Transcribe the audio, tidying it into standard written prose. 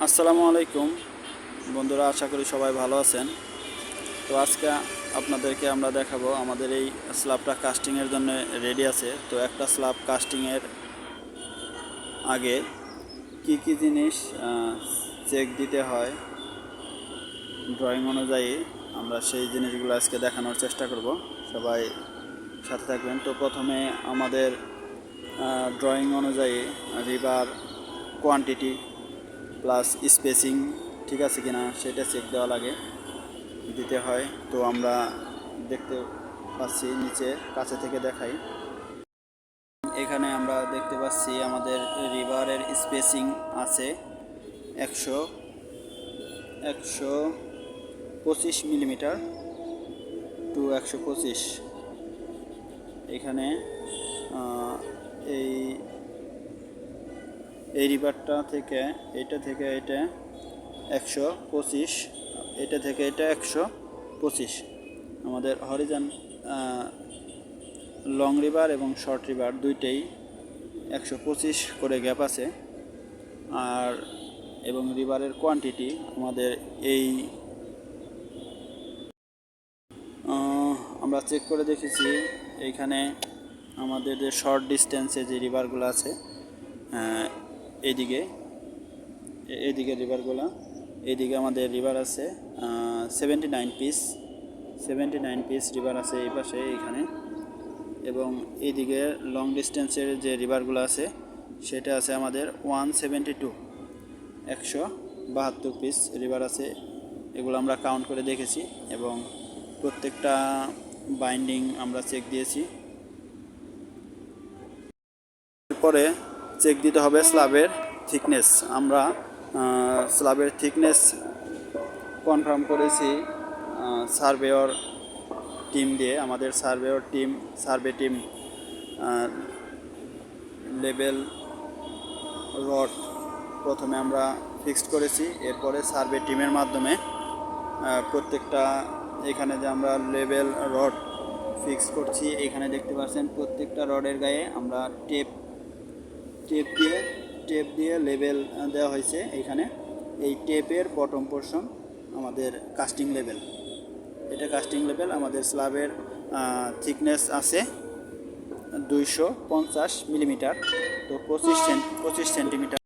আসসালামু আলাইকুম বন্ধুরা, আশা করি সবাই ভালো আছেন। তো আজকে আপনাদেরকে আমরা দেখাবো আমাদের এই স্ল্যাবটা কাস্টিংয়ের জন্য রেডি আছে। তো একটা স্ল্যাব কাস্টিংয়ের আগে কি কি জিনিস চেক দিতে হয় ড্রয়িং অনুযায়ী, আমরা সেই জিনিসগুলো আজকে দেখানোর চেষ্টা করব। সবাই সাথে থাকবেন। তো প্রথমে আমাদের ড্রয়িং অনুযায়ী রিবার কোয়ান্টিটি প্লাস স্পেসিং ঠিক আছে কিনা সেটা চেক দেওয়া লাগে, দিতে হয়। তো আমরা দেখতে পাচ্ছি নিচে কাছে থেকে দেখাই, এখানে আমরা দেখতে পাচ্ছি আমাদের রিভারের স্পেসিং আছে 125 মিলিমিটার টু 125। এখানে এই এই রিভারটা থেকে এটা 125, এটা থেকে এটা 125। আমাদের হরিজন লং রিভার এবং শর্ট রিভার দুইটাই 125 করে গ্যাপ আছে। আর এবং রিভারের কোয়ান্টিটি আমাদের এই আমরা চেক করে দেখেছি। এইখানে আমাদের যে শর্ট ডিস্টেন্সে যে রিভারগুলো আছে এইদিকে রিভারগুলো, এইদিকে আমাদের রিভার আছে 79 পিস রিভার আছে এই পাশে এইখানে। এবং এইদিকে লং ডিস্টেন্সের যে রিভারগুলো আছে সেটা আছে আমাদের 172 পিস রিভার আছে। এগুলো আমরা কাউন্ট করে দেখেছি এবং প্রত্যেকটা বাইন্ডিং আমরা চেক দিয়েছি। এরপরে চেক দিতে হবে স্ল্যাবের থিকনেস। আমরা স্ল্যাবের থিকনেস কনফার্ম করেছি সার্ভেয়র টিম দিয়ে। আমাদের সার্ভে টিম লেবেল রড প্রথমে আমরা ফিক্সড করেছি, এরপরে সার্ভে টিমের মাধ্যমে প্রত্যেকটা এখানে যে আমরা লেবেল রড ফিক্স করছি, এখানে দেখতে পাচ্ছেন প্রত্যেকটা রডের গায়ে আমরা টেপ দিয়ে লেবেল দেওয়া হয়েছে। এখানে এই টেপের বটম পোর্শন আমাদের কাস্টিং লেভেল, এটা কাস্টিং লেভেল। আমাদের স্ল্যাবের থিকনেস আছে 250 মিলিমিটার, তো 25 সেন্টিমিটার।